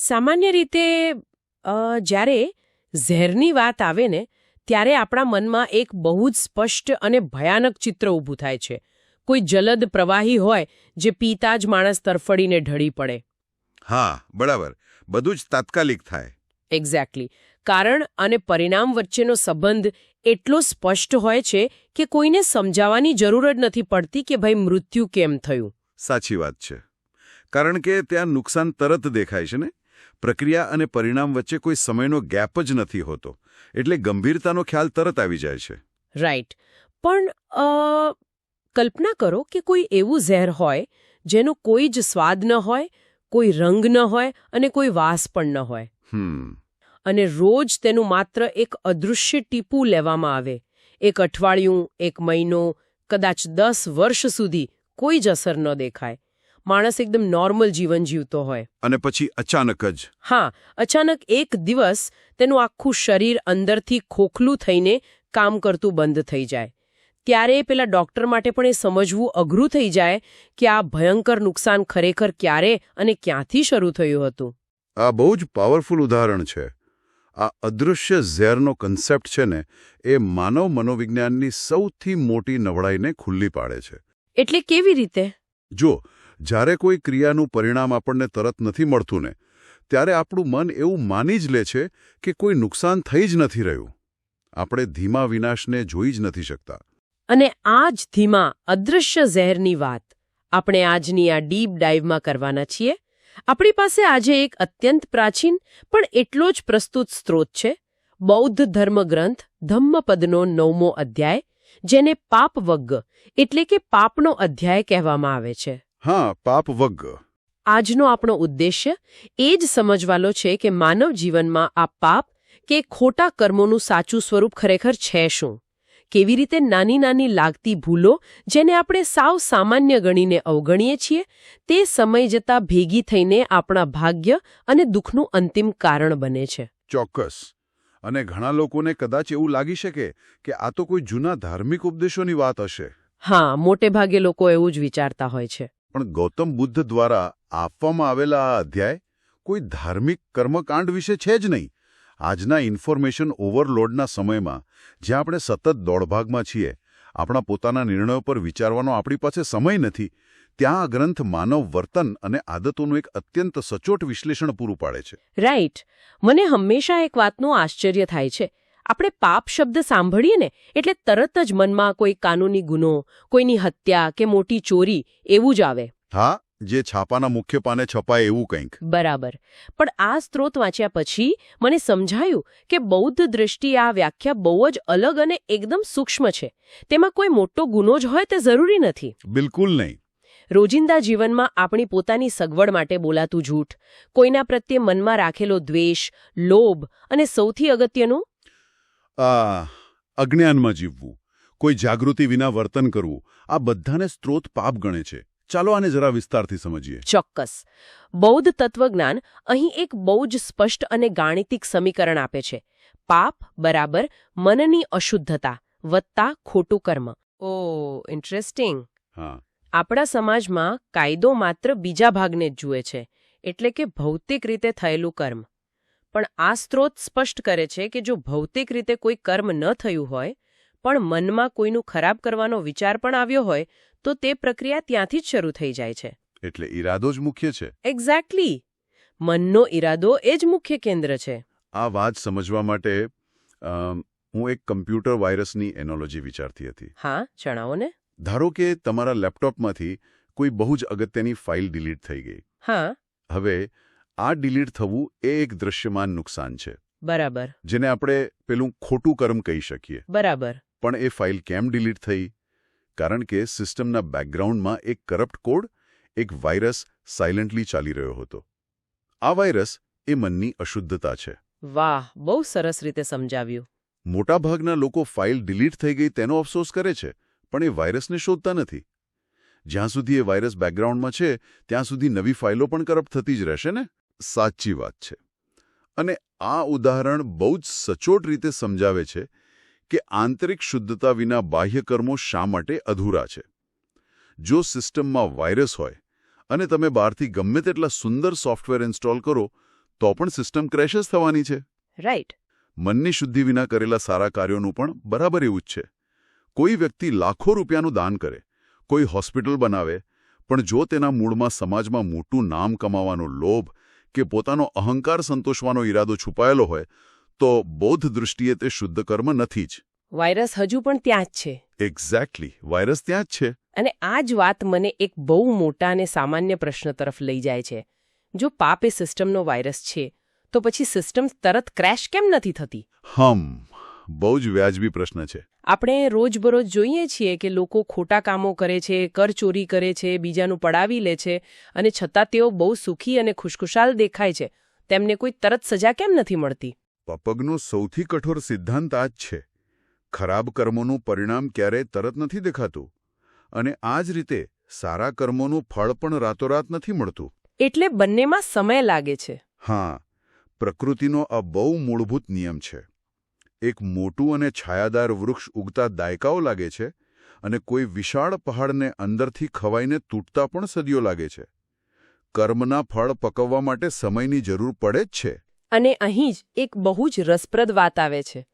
સામાન્ય રીતે જ્યારે ઝેરની વાત આવે ને ત્યારે આપણા મનમાં એક બહુ જ સ્પષ્ટ અને ભયાનક ચિત્ર ઊભું થાય છે. કોઈ જલદ પ્રવાહી હોય જે પીતા જ માણસ તરફડીને ઢળી પડે. હા, બરાબર. બધું જ તાત્કાલિક થાય. એક્ઝેક્ટલી. કારણ અને પરિણામ વચ્ચેનો સંબંધ એટલો સ્પષ્ટ હોય છે કે કોઈને સમજાવવાની જરૂર જ નથી પડતી કે ભાઈ મૃત્યુ કેમ થયું. સાચી વાત છે. કારણ કે ત્યાં નુકસાન તરત દેખાય છે ને. પ્રક્રિયા અને પરિણામ વચ્ચે કોઈ સમયનો ગેપ જ નથી હોતો. એટલે ગંભીરતાનો ખ્યાલ તરત આવી જાય છે. રાઈટ. પણ કલ્પના કરો કે કોઈ એવું ઝેર હોય જેનો કોઈ જ સ્વાદ ન હોય, કોઈ રંગ ન હોય અને કોઈ વાસ પણ ન હોય. અને રોજ તેનું માત્ર એક અદૃશ્ય ટીપું લેવામાં આવે. એક અઠવાડિયું, એક મહિનો, કદાચ 10 વર્ષ સુધી કોઈ જ અસર ન દેખાય. માણસ એકદમ નોર્મલ જીવન જીવતો હોય. અને પછી અચાનક જ. હા, અચાનક એક દિવસ તેનું આખું શરીર અંદરથી ખોખલું થઈને કામ કરતું બંધ થઈ જાય. ત્યારે પેલા ડોક્ટર માટે પણ એ સમજવું અઘરું થઈ જાય કે આ ભયંકર નુકસાન ખરેખર ક્યારે અને ક્યાંથી શરૂ થયું હતું. આ બહુ જ પાવરફુલ ઉદાહરણ છે. આ અદૃશ્ય ઝેરનો કન્સેપ્ટ છે ને એ માનવ મનોવિજ્ઞાનની સૌથી મોટી નબળાઈને ખુલ્લી પાડે છે. એટલે કેવી રીતે? જો જ્યારે કોઈ ક્રિયાનું પરિણામ આપણને તરત નથી મળતું ને ત્યારે આપણું મન એવું માની જ લે છે કે કોઈ નુકસાન થઈ જ નથી રહ્યું. આપણે ધીમા વિનાશને જોઈ જ નથી શકતા. અને આ જ ધીમા અદૃશ્ય ઝેરની વાત આપણે આજની આ ડીપ ડાઇવમાં કરવાના છીએ. આપણી પાસે આજે એક અત્યંત પ્રાચીન પણ એટલો જ પ્રસ્તુત સ્ત્રોત છે. બૌદ્ધ ધર્મગ્રંથ ધમ્મપદનો 9મો અધ્યાય, જેને પાપવગ્ગ એટલે કે પાપનો અધ્યાય કહેવામાં આવે છે. હા, પાપવગ્ગ. આજનો આપણો ઉદ્દેશ્ય એ જ સમજવાનો છે કે માનવ જીવનમાં આ પાપ કે ખોટા કર્મોનું સાચું સ્વરૂપ ખરેખર છે શું? કેવી રીતે નાની નાની લાગતી ભૂલો જેને આપણે સાવ સામાન્ય ગણીને અવગણીએ છીએ તે સમય જતાં ભેગી થઈને આપણા ભાગ્ય અને દુઃખનું અંતિમ કારણ બને છે. ચોક્કસ. અને ઘણા લોકોને કદાચ એવું લાગી શકે કે આ તો કોઈ જૂના ધાર્મિક ઉપદેશોની વાત હશે. હા, મોટે ભાગે લોકો એવું જ વિચારતા હોય છે. પણ ગૌતમ બુદ્ધ દ્વારા આપવામાં આવેલા આ અધ્યાય કોઈ ધાર્મિક કર્મકાંડ વિશે છે જ નહીં. આજના ઇન્ફોર્મેશન ઓવરલોડના સમયમાં જ્યાં આપણે સતત દોડભાગમાં છીએ, આપણા પોતાના નિર્ણયો પર વિચારવાનો આપણી પાસે સમય નથી, ત્યાં આ ગ્રંથ માનવ વર્તન અને આદતોનું એક અત્યંત સચોટ વિશ્લેષણ પૂરું પાડે છે. રાઈટ. મને હંમેશા એક વાતનું આશ્ચર્ય થાય છે. આપણે પાપ શબ્દ સાંભળીએ ને એટલે તરત જ મનમાં કોઈ કાનૂની ગુનો, કોઈની હત્યા કે મોટી ચોરી એવું જ આવે. હા, જે છાપાના મુખ્ય પાને છપાય એવું કંઈક. બરાબર. પણ આ સ્ત્રોત વાંચ્યા પછી મને સમજાયું કે બૌદ્ધ દૃષ્ટિએ આ વ્યાખ્યા બહુ જ અલગ અને એકદમ સૂક્ષ્મ છે. તેમાં કોઈ મોટો ગુનો જ હોય તે જરૂરી નથી. બિલકુલ નહીં. રોજિંદા જીવનમાં આપણી પોતાની સગવડ માટે બોલાતું જૂઠ, કોઈના પ્રત્યે મનમાં રાખેલો દ્વેષ, લોભ અને સૌથી અગત્યનું અજ્ઞાનમાં જીવવું, કોઈ જાગૃતિ વિના વર્તન કરવું, આ બધાને સ્ત્રોત પાપ ગણે છે. ચાલો આને જરા વિસ્તારથી સમજીએ. ચોક્કસ. બૌદ્ધ તત્વજ્ઞાન અહીં એક બહુ જ સ્પષ્ટ અને ગાણિતિક સમીકરણ આપે છે. પાપ બરાબર મનની અશુદ્ધતા વત્તા ખોટું કર્મ. ઓહ, ઇન્ટરેસ્ટિંગ. હા. આપણા સમાજમાં કાયદો માત્ર બીજા ભાગને જ જુએ છે, એટલે કે ભૌતિક રીતે થયેલું કર્મ. પણ આ સ્ત્રોત સ્પષ્ટ કરે છે કે જો ભૌતિક રીતે કોઈ કર્મ ન થયું હોય પણ મનમાં કોઈનું ખરાબ કરવાનો વિચાર પણ આવ્યો હોય તો તે પ્રક્રિયા ત્યાંથી જ શરૂ થઈ જાય છે. એટલે ઈરાદો જ મુખ્ય છે. એક્ઝેક્ટલી. મનનો ઈરાદો એ જ મુખ્ય કેન્દ્ર છે. આ વાત સમજવા માટે હું એક કમ્પ્યુટર વાયરસની એનોલોજી વિચારતી હતી. હા, જણાવો ને. ધારો કે તમારા લેપટોપમાંથી કોઈ બહુ જ અગત્યની ફાઇલ ડિલીટ થઈ ગઈ. હા. હવે આ ડિલીટ થવું એ એક દૃશ્યમાન નુકસાન છે. બરાબર. જેને આપણે પેલું ખોટું કર્મ કહી શકીએ. બરાબર. પણ એ ફાઇલ કેમ ડિલીટ થઈ? કારણ કે સિસ્ટમના બેકગ્રાઉન્ડમાં એક કરપ્ટ કોડ, એક વાયરસ સાયલન્ટલી ચાલી રહ્યો હતો. આ વાયરસ એ મનની અશુદ્ધતા છે. વાહ, બહુ સરસ રીતે સમજાવ્યું. મોટાભાગના લોકો ફાઇલ ડિલીટ થઈ ગઈ તેનો અફસોસ કરે છે, પણ એ વાયરસને શોધતા નથી. જ્યાં સુધી એ વાયરસ બેકગ્રાઉન્ડમાં છે ત્યાં સુધી નવી ફાઇલો પણ કરપ્ટ થતી જ રહેશે ને. સાચી વાત છે. અને આ ઉદાહરણ બહુ જ સચોટ રીતે સમજાવે છે કે આંતરિક શુદ્ધતા વિના બાહ્ય કર્મો શા માટે અધૂરા છે. જો સિસ્ટમમાં વાયરસ હોય અને તમે બહારથી ગમે તેટલા સુંદર સોફ્ટવેર ઇન્સ્ટોલ કરો તો પણ સિસ્ટમ ક્રેશ જ થવાની છે. રાઈટ. મનની શુદ્ધિ વિના કરેલા સારા કાર્યોનું પણ બરાબર એવું જ છે. કોઈ વ્યક્તિ લાખો રૂપિયાનું દાન કરે, કોઈ હોસ્પિટલ બનાવે, પણ જો તેના મૂળમાં સમાજમાં મોટું નામ કમાવાનો લોભ કે પોતાનો અહંકાર સંતોષવાનો ઈરાદો છુપાયેલો હોય તો બૌદ્ધ દૃષ્ટિએ તે શુદ્ધ કર્મ નથી જ. વાયરસ હજુ પણ ત્યાં જ છે. એક્ઝેક્ટલી, વાયરસ ત્યાં જ છે. અને આ જ વાત મને એક બહુ મોટા અને સામાન્ય પ્રશ્ન તરફ લઈ જાય છે. જો પાપ એ સિસ્ટમનો વાયરસ છે, તો પછી સિસ્ટમ તરત ક્રેશ કેમ નથી થતી? બહુ જ વ્યાજબી પ્રશ્ન છે. આપણે રોજબરોજ જોઈએ છીએ કે લોકો ખોટા કામો કરે છે, કરચોરી કરે છે, બીજાનું પડાવી લે છે, અને છતાં તેઓ બહુ સુખી અને ખુશખુશાલ દેખાય છે. તેમને કોઈ તરત સજા કેમ નથી મળતી? પપગનો સૌથી કઠોર સિદ્ધાંત આ જ છે. ખરાબ કર્મોનું પરિણામ ક્યારેય તરત નથી દેખાતું, અને આ જ રીતે સારા કર્મોનું ફળ પણ રાતોરાત નથી મળતું. એટલે બંનેમાં સમય લાગે છે. હા, પ્રકૃતિનો આ બહુ મૂળભૂત નિયમ છે. એક મોટું અને છાયાદાર વૃક્ષ ઉગતા દાયકાઓ લાગે છે, અને કોઈ વિશાળ પહાડને અંદરથી ખવાઈને તૂટતા પણ સદીઓ લાગે છે. કર્મના ફળ પકવવા માટે સમયની જરૂર પડે જ છે. અને અહીં જ એક બહુ જ રસપ્રદ વાત આવે છે.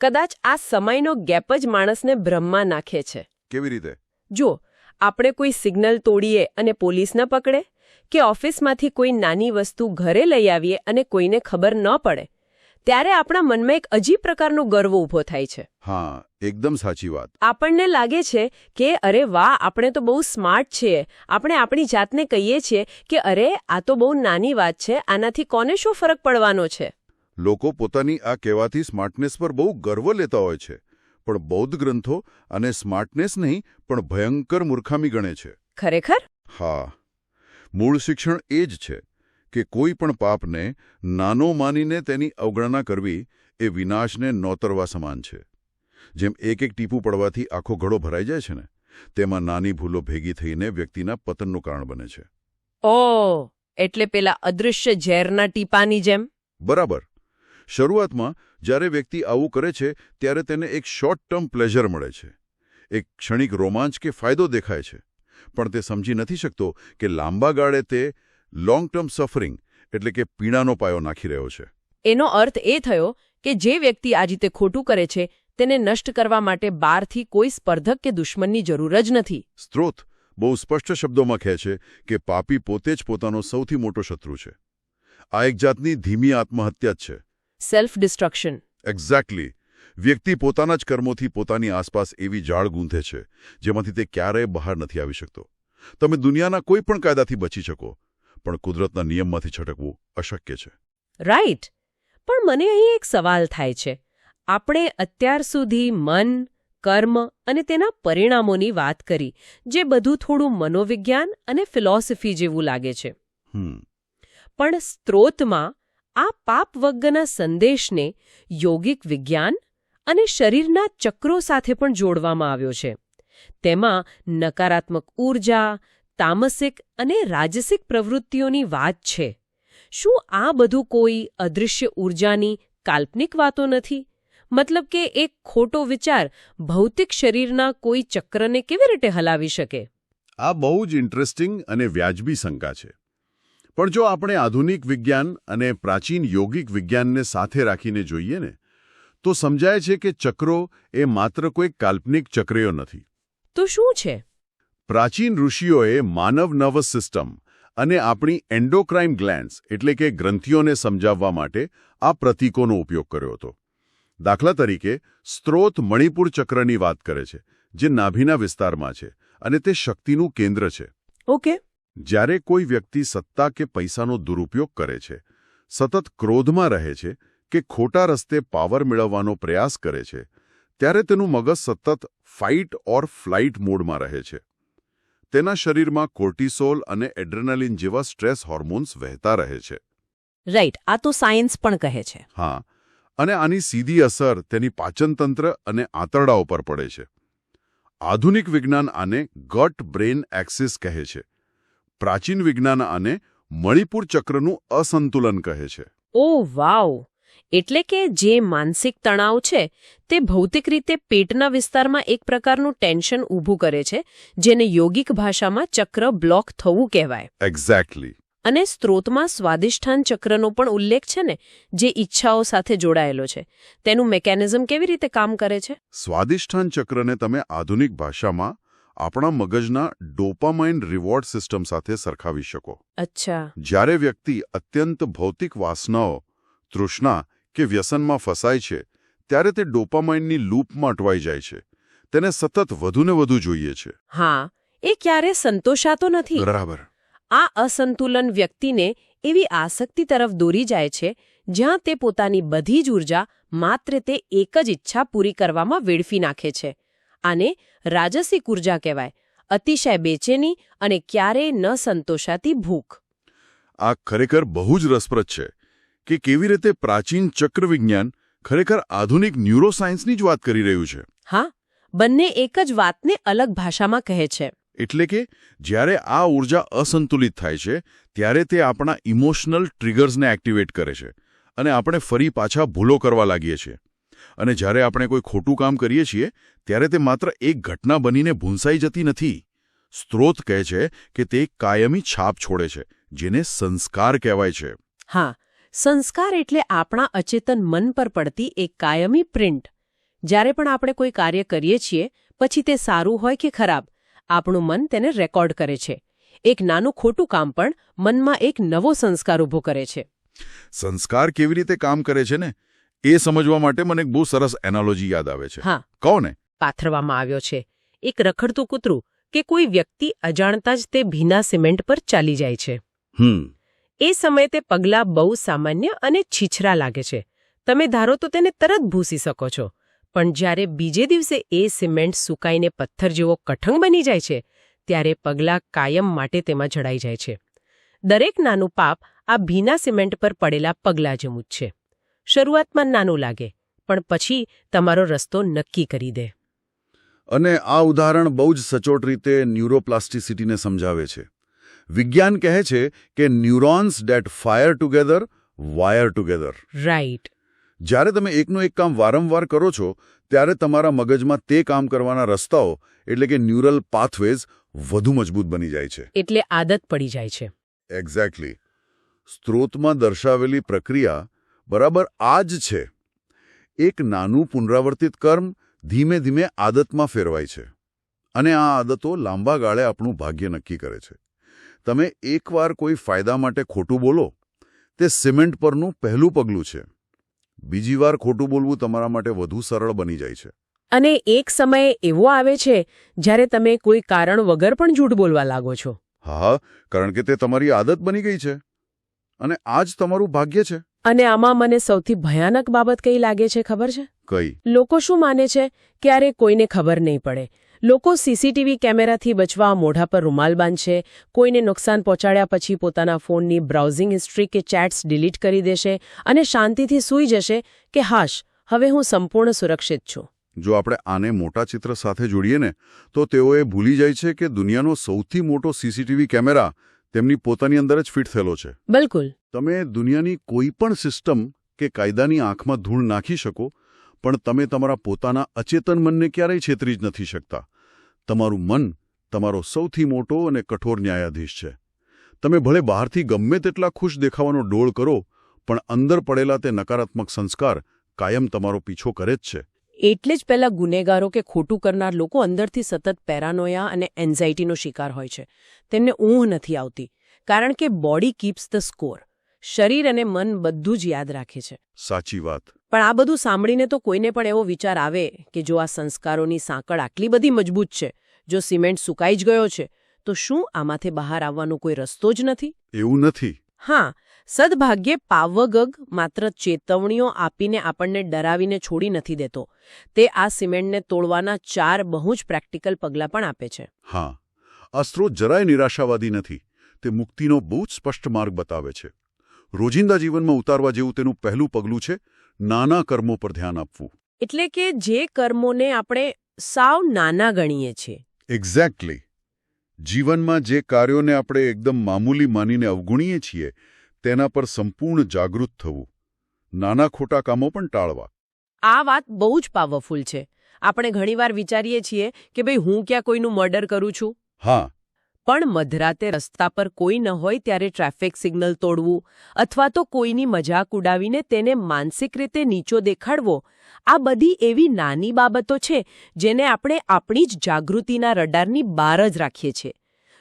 કદાચ આ સમયનો ગેપ જ માણસને ભ્રમમાં નાખે છે. કેવી રીતે? જો આપણે કોઈ સિગ્નલ તોડીએ અને પોલીસ ન પકડે, કે ઓફિસમાંથી કોઈ નાની વસ્તુ ઘરે લઈ આવીએ અને કોઈને ખબર ન પડે, ત્યારે આપણા મનમાં એક અજીબ પ્રકારનો ગર્વ ઊભો થાય છે. હા, એકદમ સાચી વાત. આપણને લાગે છે કે અરે વાહ, આપણે તો બહુ સ્માર્ટ છીએ. આપણે આપણી જાતને કહીએ છીએ કે અરે આ તો બહુ નાની વાત છે, આનાથી કોને શું ફરક પડવાનો છે? લોકો પોતાની આ કહેવાતી સ્માર્ટનેસ પર બહુ ગર્વ લેતા હોય છે, પણ બૌદ્ધ ગ્રંથો અને સ્માર્ટનેસ નહીં પણ ભયંકર મૂર્ખામી ગણે છે. ખરેખર? હા, મૂળ શિક્ષણ એ જ છે કે કોઈ પણ પાપને નાનો માનીને તેની અવગણના કરવી એ વિનાશને નોતરવા સમાન છે. જેમ એક એક ટીપું પડવાથી આખો ઘડો ભરાઈ જાય છે ને, તેમાં નાની ભૂલો ભેગી થઈને વ્યક્તિના પતનનું કારણ બને છે. ઓહ, એટલે પેલા અદૃશ્ય ઝેરના ટીપાની જેમ? બરાબર. શરૂઆતમાં જ્યારે વ્યક્તિ આવું કરે છે ત્યારે તેને એક શોર્ટ ટર્મ પ્લેઝર મળે છે, એક ક્ષણિક રોમાંચ કે ફાયદો દેખાય છે, પણ તે સમજી નથી શકતો કે લાંબા ગાળે તે લોંગ ટર્મ સફરિંગ એટલે કે પીડાનો પાયો નાખી રહ્યો છે. એનો અર્થ એ થયો કે જે વ્યક્તિ આ રીતે ખોટું કરે છે તેને નષ્ટ કરવા માટે બહારથી કોઈ સ્પર્ધક કે દુશ્મનની જરૂર જ નથી. સ્ત્રોત બહુ સ્પષ્ટ શબ્દોમાં કહે છે કે પાપી પોતે જ પોતાનો સૌથી મોટો શત્રુ છે. આ એક જાતની ધીમી આત્મહત્યા જ છે. Self destruction. એક્ઝેક્ટલી. વ્યક્તિ પોતાના જ કર્મોથી પોતાની આસપાસ એવી જાળ ગૂંથે છે જેમાંથી તે ક્યારેય બહાર નથી આવી શકતો. તમે દુનિયાના કોઈ પણ કાયદાથી બચી શકો, પણ કુદરતના નિયમમાંથી છટકવું અશક્ય છે. રાઈટ. પણ મને અહીં એક સવાલ થાય છે. આપણે અત્યાર સુધી મન, કર્મ અને તેના પરિણામોની વાત કરી, જે બધું થોડું મનોવિજ્ઞાન અને ફિલોસોફી જેવું લાગે છે. પણ સ્ત્રોતમાં આ પાપ વગ્ગના સંદેશને યોગિક વિજ્ઞાન અને શરીરના ચક્રો સાથે પણ જોડવામાં આવ્યો છે. તેમાં નકારાત્મક ઊર્જા, તામસિક અને રાજસિક પ્રવૃત્તિઓની વાત છે. શું આ બધું કોઈ અદૃશ્ય ઊર્જાની કાલ્પનિક વાતો નથી? મતલબ કે એક ખોટો વિચાર ભૌતિક શરીરના કોઈ ચક્રને કેવી રીતે હલાવી શકે? આ બહુ જ ઇન્ટરેસ્ટિંગ અને વ્યાજબી શંકા છે. પણ જો આપણે આધુનિક વિજ્ઞાન અને પ્રાચીન યોગિક વિજ્ઞાનને સાથે રાખીને જોઈએ ને, તો સમજાય છે કે ચક્રો એ માત્ર કોઈ કાલ્પનિક ચક્રયો નથી. તો શું છે? પ્રાચીન ઋષિઓએ માનવ નર્વસ સિસ્ટમ અને આપણી એન્ડોક્રાઇન ગ્લેન્ડ્સ એટલે કે ગ્રંથિઓને સમજાવવા માટે આ પ્રતીકોનો ઉપયોગ કર્યો હતો. દાખલા તરીકે, સ્ત્રોત મણિપુર ચક્રની વાત કરે છે, જે નાભીના વિસ્તારમાં છે અને તે શક્તિનું કેન્દ્ર છે. ઓકે. જ્યારે કોઈ વ્યક્તિ સત્તા કે પૈસાનો દુરુપયોગ કરે છે, સતત ક્રોધમાં રહે છે કે ખોટા રસ્તે પાવર મેળવવાનો પ્રયાસ કરે છે, ત્યારે તેનું મગજ સતત ફાઇટ ઓર ફ્લાઇટ મોડમાં રહે છે. તેના શરીરમાં કોર્ટિસોલ અને એડ્રેનાલિન જેવા સ્ટ્રેસ હોર્મોન્સ વહેતા રહે છે. રાઈટ. આ તો સાયન્સ પણ કહે છે. હા, અને આની સીધી અસર તેની પાચનતંત્ર અને આંતરડા ઉપર પડે છે. આધુનિક વિજ્ઞાન આને ગટ બ્રેન એક્સિસ કહે છે. પ્રાચીન વિજ્ઞાન આને મણિપુર ચક્રનું અસંતુલન કહે છે. ઓહ વાવ! એટલે કે જે માનસિક તણાવ છે તે ભૌતિક રીતે પેટના વિસ્તારમાં એક પ્રકારનું ટેન્શન ઊભું કરે છે, જેને યોગિક ભાષામાં ચક્ર બ્લોક થવું કહેવાય. એક્ઝેક્ટલી. અને સ્ત્રોતમાં સ્વાદિષ્ઠાન ચક્રનો પણ ઉલ્લેખ છે ને, જે ઈચ્છાઓ સાથે જોડાયેલો છે. તેનું મેકેનિઝમ કેવી રીતે કામ કરે છે? સ્વાદિષ્ઠાન ચક્રને તમે આધુનિક ભાષામાં આપણા મગજના ડોપામાઇન રિવોર્ડ સિસ્ટમ સાથે સરખાવી શકો. અચ્છા. જ્યારે વ્યક્તિ અત્યંત ભૌતિક વાસનાઓ, તૃષ્ણા કે વ્યસનમાં ફસાય છે, ત્યારે તે ડોપામાઇનની લૂપમાં અટવાઈ જાય છે. તેને સતત વધુને વધુ જોઈએ છે. હા, એ ક્યારે સંતોષાતો નથી. બરાબર. આ અસંતુલન વ્યક્તિને એવી આસક્તિ તરફ દોરી જાય છે જ્યાં તે પોતાની બધી જ ઉર્જા માત્ર તે એક જ ઈચ્છા પૂરી કરવામાં વેડફી નાખે છે. આને રાજસિક ઉર્જા કહેવાય. અતિશય બેચેની અને ક્યારેય ન સંતોષાતી ભૂખ. આ ખરેખર બહુ જ રસપ્રદ છે કે કેવી રીતે પ્રાચીન ચક્ર વિજ્ઞાન ખરેખર આધુનિક ન્યુરોસાયન્સની જ વાત કરી રહ્યું છે. હા, બંને એક જ વાતને અલગ ભાષામાં કહે છે. એટલે કે જ્યારે આ ઉર્જા અસંતુલિત થાય છે ત્યારે તે આપણા ઇમોશનલ ટ્રિગર્સને એક્ટિવેટ કરે છે અને આપણે ફરી પાછા ભૂલો કરવા લાગીએ છીએ. અને જ્યારે આપણે કોઈ ખોટું કામ કરીએ છીએ ત્યારે તે માત્ર એક ઘટના બનીને ભૂંસાઈ જતી નથી. સ્ત્રોત કહે છે કે તે એક કાયમી છાપ છોડે છે, જેને સંસ્કાર કહેવાય છે. હા, સંસ્કાર એટલે આપણા અચેતન મન પર પડતી એક કાયમી પ્રિન્ટ. જ્યારે પણ આપણે કોઈ કાર્ય કરીએ છીએ, પછી તે સારું હોય કે ખરાબ, આપણું મન તેને રેકોર્ડ કરે છે. એક નાનું ખોટું કામ પણ મનમાં એક નવો સંસ્કાર ઊભો કરે છે. સંસ્કાર કેવી રીતે કામ કરે છે ને, એ સમજવા માટે મને એક બહુ સરસ એનાલોજી યાદ આવે છે. હા, કહો ને. પાથરવામાં આવ્યો છે. એક રખડતું કૂતરું કે કોઈ વ્યક્તિ અજાણતા જ તે ભીના સિમેન્ટ પર ચાલી જાય છે. એ સમયે તે પગલાં બહુ સામાન્ય અને છીછરા લાગે છે. તમે ધારો તો તેને તરત ભૂંસી શકો છો. પણ જ્યારે બીજે દિવસે એ સિમેન્ટ સુકાઈને પથ્થર જેવો કઠણ બની જાય છે, ત્યારે પગલાં કાયમ માટે તેમાં જડાઈ જાય છે. દરેક નાનું પાપ આ ભીના સિમેન્ટ પર પડેલા પગલાં જેવું જ છે. શરૂઆતમાં નાનું લાગે, પણ પછી તમારો રસ્તો નક્કી કરી દે. અને આ ઉદાહરણ બહુ જ સચોટ રીતે ન્યુરોપ્લાસ્ટિસિટીને સમજાવે છે. વિજ્ઞાન કહે છે કે neurons date fire together wire together. Right. જ્યારે તમે એકનું એક કામ વારંવાર કરો છો ત્યારે તમારા મગજમાં તે કામ કરવાના રસ્તાઓ એટલે કે ન્યુરલ પાથવેઝ વધુ મજબૂત બની જાય છે. એટલે આદત પડી જાય છે. એક્ઝેક્ટલી. સ્ત્રોતમાં દર્શાવેલી પ્રક્રિયા બરાબર આ જ છે. એક નાનું પુનરાવર્તિત કર્મ ધીમે ધીમે આદતમાં ફેરવાય છે. અને આ આદતો લાંબા ગાળે આપણું ભાગ્ય નક્કી કરે છે. તમે એકવાર કોઈ ફાયદા માટે ખોટું બોલો, તે સિમેન્ટ પરનું પહેલું પગલું છે. બીજી વાર ખોટું બોલવું તમારા માટે વધુ સરળ બની જાય છે. અને એક સમય એવો આવે છે જ્યારે તમે કોઈ કારણ વગર પણ જૂઠ બોલવા લાગો છો. હા, કારણ કે તે તમારી આદત બની ગઈ છે અને આ જ તમારું ભાગ્ય છે. અને આમાં મને સૌથી ભયાનક બાબત કઈ લાગે છે ખબર છે? કઈ? લોકો શું માને છે ક્યારે કોઈને ખબર નહીં પડે. લોકો સીસીટીવી કેમેરાથી બચવા મોઢા પર રૂમાલ બાંધશે, કોઈને નુકસાન પહોંચાડ્યા પછી પોતાના ફોનની બ્રાઉઝિંગ હિસ્ટ્રી કે ચેટ્સ ડિલીટ કરી દેશે અને શાંતિથી સૂઈ જશે કે હાશ, હવે હું સંપૂર્ણ સુરક્ષિત છું. જો આપણે આને મોટા ચિત્ર સાથે જોડીએ ને, તો તેઓએ ભૂલી જાય છે કે દુનિયાનો સૌથી મોટો સીસીટીવી કેમેરા તેમની પોતાની અંદર જ ફિટ થયેલો છે. બિલકુલ. તમે દુનિયાની કોઈ પણ સિસ્ટમ કે કાયદાની આંખમાં ધૂળ નાખી શકો, પણ તમે તમારા પોતાના અચેતન મનને ક્યારેય છેતરી જ નથી શકતા. તમારું મન તમારો સૌથી મોટો અને કઠોર ન્યાયાધીશ છે. તમે ભલે બહારથી ગમે તેટલા ખુશ દેખાવાનો ડોળ કરો, પણ અંદર પડેલા તે નકારાત્મક સંસ્કાર કાયમ તમારો પીછો કરે જ છે. એટલે જ પહેલા ગુનેગારો કે ખોટું કરનાર લોકો અંદરથી સતત પેરાનોયા અને એન્ઝાઇટીનો શિકાર હોય છે. તેમને ઊંઘ નથી આવતી, કારણ કે બોડી કીપ્સ ધ સ્કોર. શરીર અને મન બધું જ યાદ રાખે છે. સાચી વાત. પણ આ બધું સાંભળીને તો કોઈને પણ એવો વિચાર આવે કે જો આ સંસ્કારોની સાંકળ આટલી બધી મજબૂત છે, જો સિમેન્ટ સુકાઈ જ ગયો છે, તો શું આમાંથી બહાર આવવાનો કોઈ રસ્તો જ નથી? એવું નથી. હા, સદભાગ્યે પાવગગ માત્ર ચેતવણીઓ આપીને આપણને ડરાવીને છોડી નથી દેતો. તે આ સિમેન્ટને તોડવાના 4 બહુ જ પ્રેક્ટિકલ પગલાં પણ આપે છે. હા, આ સ્ત્રોત જરાય નિરાશાવાદી નથી. તે મુક્તિનો બહુ જ સ્પષ્ટ માર્ગ બતાવે છે. રોજિંદા જીવનમાં ઉતારવા જેવું તેનું પહેલું પગલું છે નાના કર્મો પર ધ્યાન આપવું. એટલે કે જે કર્મોને આપણે સાવ નાના ગણીએ છીએ. એક્ઝેક્ટલી. જીવનમાં જે કાર્યોને આપણે એકદમ મામૂલી માનીને અવગણીએ છીએ, તેના પર સંપૂર્ણ જાગૃત થવું. નાના ખોટા કામો પણ ટાળવા. આ વાત બહુ જ પાવરફુલ છે. આપણે ઘણીવાર વિચારીએ છીએ કે ભાઈ હું ક્યાં કોઈનું મર્ડર કરું છું. હા. પણ મધરાતે રસ્તા પર કોઈ ન હોય ત્યારે ટ્રાફિક સિગ્નલ તોડવું અથવા તો કોઈની મજાક ઉડાવીને તેને માનસિક રીતે નીચો દેખાડવો, આ બધી એવી નાની બાબતો છે જેને આપણે આપણી જ જાગૃતિના રડારની બહાર જ રાખીએ છીએ.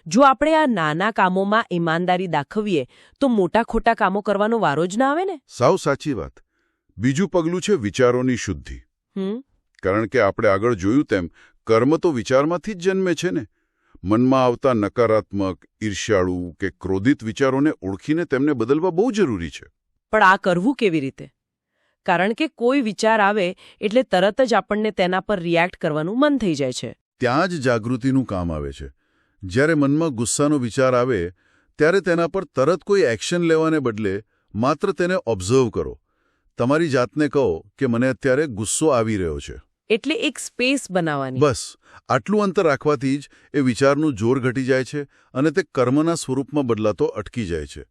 જો આપણે આ નાના કામોમાં ઈમાનદારી દાખવીએ તો મોટા ખોટા કામો કરવાનો વારો જ ના આવે ને. સાવ સાચી વાત. બીજું પગલું છે વિચારોની શુદ્ધિ. કારણ કે આપણે આગળ જોયું તેમ કર્મ તો વિચારમાંથી જ જન્મે છે ને. મનમાં આવતા નકારાત્મક, ઈર્ષ્યાળુ કે ક્રોધિત વિચારોને ઓળખીને તેમને બદલવા બહુ જરૂરી છે. પણ આ કરવું કેવી રીતે? કારણ કે કોઈ વિચાર આવે એટલે તરત જ આપણને તેના પર રિએક્ટ કરવાનું મન થઈ જાય છે. ત્યાં જ જાગૃતિનું કામ આવે છે. જ્યારે મનમાં ગુસ્સાનો વિચાર આવે ત્યારે તેના પર તરત કોઈ એક્શન લેવાને બદલે માત્ર તેને ઓબ્ઝર્વ કરો. તમારી જાતને કહો કે મને અત્યારે ગુસ્સો આવી રહ્યો છે. એટલે એક સ્પેસ બનાવવાની. બસ આટલું અંતર રાખવાથી જ એ વિચારનું જોર ઘટી જાય છે અને તે કર્મના સ્વરૂપમાં બદલાતો અટકી જાય છે.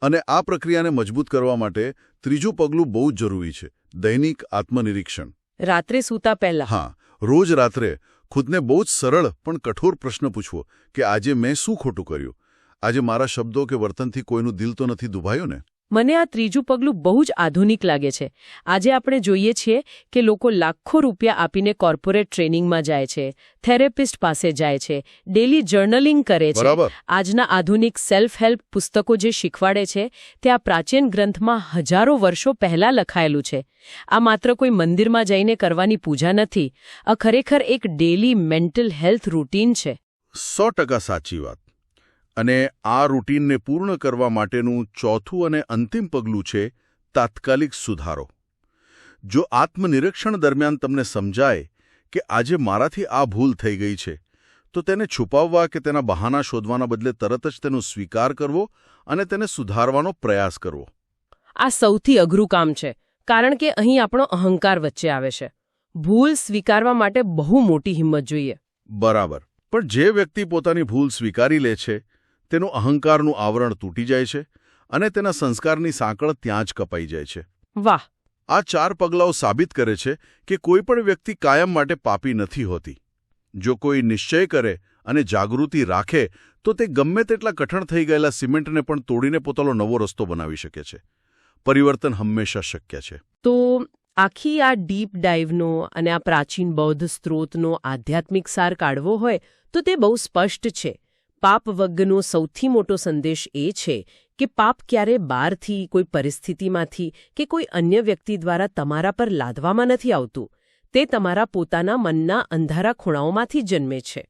અને આ પ્રક્રિયાને મજબૂત કરવા માટે ત્રીજું પગલું બહુ જ જરૂરી છે: દૈનિક આત્મનિરીક્ષણ. રાત્રે સૂતા પહેલા. હા, રોજ રાત્રે ખુદને બહુ જ સરળ પણ કઠોર પ્રશ્ન પૂછવો કે આજે મેં શું ખોટું કર્યું? આજે મારા શબ્દો કે વર્તનથી કોઈનું દિલ તો નથી દુભાયું ને? મને આ ત્રીજું પગલું બહુ જ આધુનિક લાગે છે. આજે આપણે જોઈએ છીએ કે લોકો લાખો રૂપિયા આપીને કોર્પોરેટ ટ્રેનિંગમાં જાય છે, થેરેપિસ્ટ પાસે જાય છે, ડેલી જર્નલિંગ કરે છે. આજના આધુનિક સેલ્ફ હેલ્પ પુસ્તકો જે શીખવાડે છે તે આ પ્રાચીન ગ્રંથમાં હજારો વર્ષો પહેલા લખાયેલું છે. આ માત્ર કોઈ મંદિરમાં જઈને કરવાની પૂજા નથી. આ ખરેખર એક ડેલી મેન્ટલ હેલ્થ રૂટીન છે. 100% સાચી વાત. અને આ રૂટીનને પૂર્ણ કરવા માટેનું ચોથું અને અંતિમ પગલું છે તાત્કાલિક સુધારો. જો આત્મનિરીક્ષણ દરમિયાન તમને સમજાય કે આજે મારાથી આ ભૂલ થઈ ગઈ છે, તો તેને છુપાવવા કે તેના બહાના શોધવાના બદલે તરત જ તેનો સ્વીકાર કરવો અને તેને સુધારવાનો પ્રયાસ કરવો. આ સૌથી અઘરું કામ છે, કારણ કે અહીં આપણો અહંકાર વચ્ચે આવે છે. ભૂલ સ્વીકારવા માટે બહુ મોટી હિંમત જોઈએ. બરાબર. પણ જે વ્યક્તિ પોતાની ભૂલ સ્વીકારી લે છે તેનું અહંકારનું આવરણ તૂટી જાય છે અને તેના સંસ્કારની સાંકળ ત્યાં જ કપાઈ જાય છે. વાહ! આ 4 પગલાઓ સાબિત કરે છે કે કોઈ પણ વ્યક્તિ કાયમ માટે પાપી નથી હોતી. જો કોઈ નિશ્ચય કરે અને જાગૃતિ રાખે તો તે ગમે તેટલા કઠણ થઈ ગયેલા સિમેન્ટને પણ તોડીને પોતાનો નવો રસ્તો બનાવી શકે છે. પરિવર્તન હંમેશા શક્ય છે. તો આખી આ ડીપ ડાઇવનો અને આ પ્રાચીન બૌદ્ધ સ્ત્રોતનો આધ્યાત્મિક સાર કાઢવો હોય તો તે બહુ સ્પષ્ટ છે. પાપ વર્ગનો સૌથી મોટો સંદેશ એ છે કે પાપ ક્યારે બહારથી, કોઈ પરિસ્થિતિમાંથી કે કોઈ અન્ય વ્યક્તિ દ્વારા તમારા પર લાદવામાં નથી આવતું. તે તમારા પોતાના મનના અંધારા ખૂણાઓમાંથી જન્મે છે.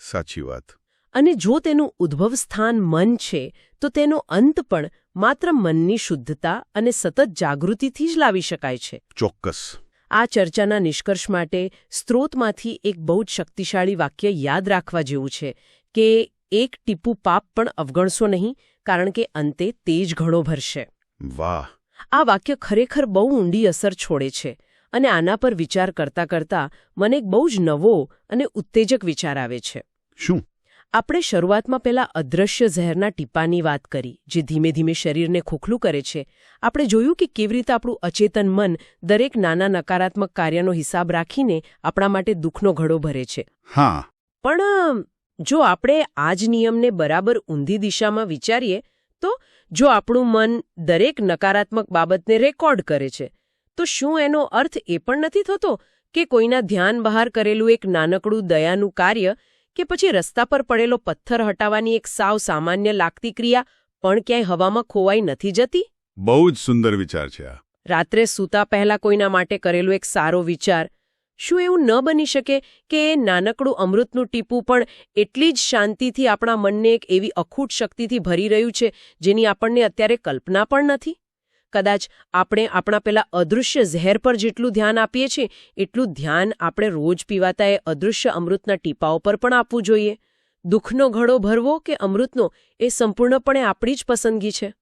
સાચી વાત. અને જો તેનું ઉદ્ભવ સ્થાન મન છે તો તેનો અંત પણ માત્ર મનની શુદ્ધતા અને સતત જાગૃતિથી જ લાવી શકાય છે. ચોક્કસ. આ ચર્ચાના નિષ્કર્ષ માટે સ્ત્રોતમાંથી એક બહુ જ શક્તિશાળી વાક્ય યાદ રાખવા જેવું છે કે એક ટીપું પાપ પણ અવગણશો નહીં, કારણ કે અંતે તે જ ઘણો ભરશે. વાહ! આ વાક્ય ખરેખર બહુ ઊંડી અસર છોડે છે અને આના પર વિચાર કરતા કરતા મને એક બહુ જ નવો અને ઉત્તેજક વિચાર આવે છે. શું? આપણે શરૂઆતમાં પેલા અદૃશ્ય ઝેરના ટીપાની વાત કરી, જે ધીમે ધીમે શરીરને ખોખલું કરે છે. આપણે જોયું કે કેવી રીતે આપણું અચેતન મન દરેક નાના નકારાત્મક કાર્યનો હિસાબ રાખીને આપણા માટે દુઃખનો ઘડો ભરે છે. હા. પણ જો આપણે આ જ નિયમને બરાબર ઊંધી દિશામાં વિચારીએ તો જો આપણું મન દરેક નકારાત્મક બાબતને રેકોર્ડ કરે છે, તો શું એનો અર્થ એ પણ નથી થતો કે કોઈના ધ્યાન બહાર કરેલું એક નાનકડું દયાનું કાર્ય કે પછી રસ્તા પર પડેલો પથ્થર હટાવવાની એક સાવ સામાન્ય લાગતી ક્રિયા પણ ક્યાંય હવામાં ખોવાઈ નથી જતી? બહુ જ સુંદર વિચાર છે આ. રાત્રે સૂતા પહેલા કોઈના માટે કરેલો એક સારો વિચાર, શું એવું ન બની શકે કે નાનકડું અમૃતનું ટીપું પણ એટલી જ શાંતિથી આપણા મનને એક એવી અખૂટ શક્તિથી ભરી રહ્યું છે જેની આપણને અત્યારે કલ્પના પણ નથી? કદાચ આપણે આપણા પેલા અદૃશ્ય ઝેર પર જેટલું ધ્યાન આપીએ છીએ એટલું ધ્યાન આપણે રોજ પીવાતા એ અદૃશ્ય અમૃતના ટીપાઓ પર પણ આપવું જોઈએ. દુઃખનો ઘડો ભરવો કે અમૃતનો, એ સંપૂર્ણપણે આપણી જ પસંદગી છે.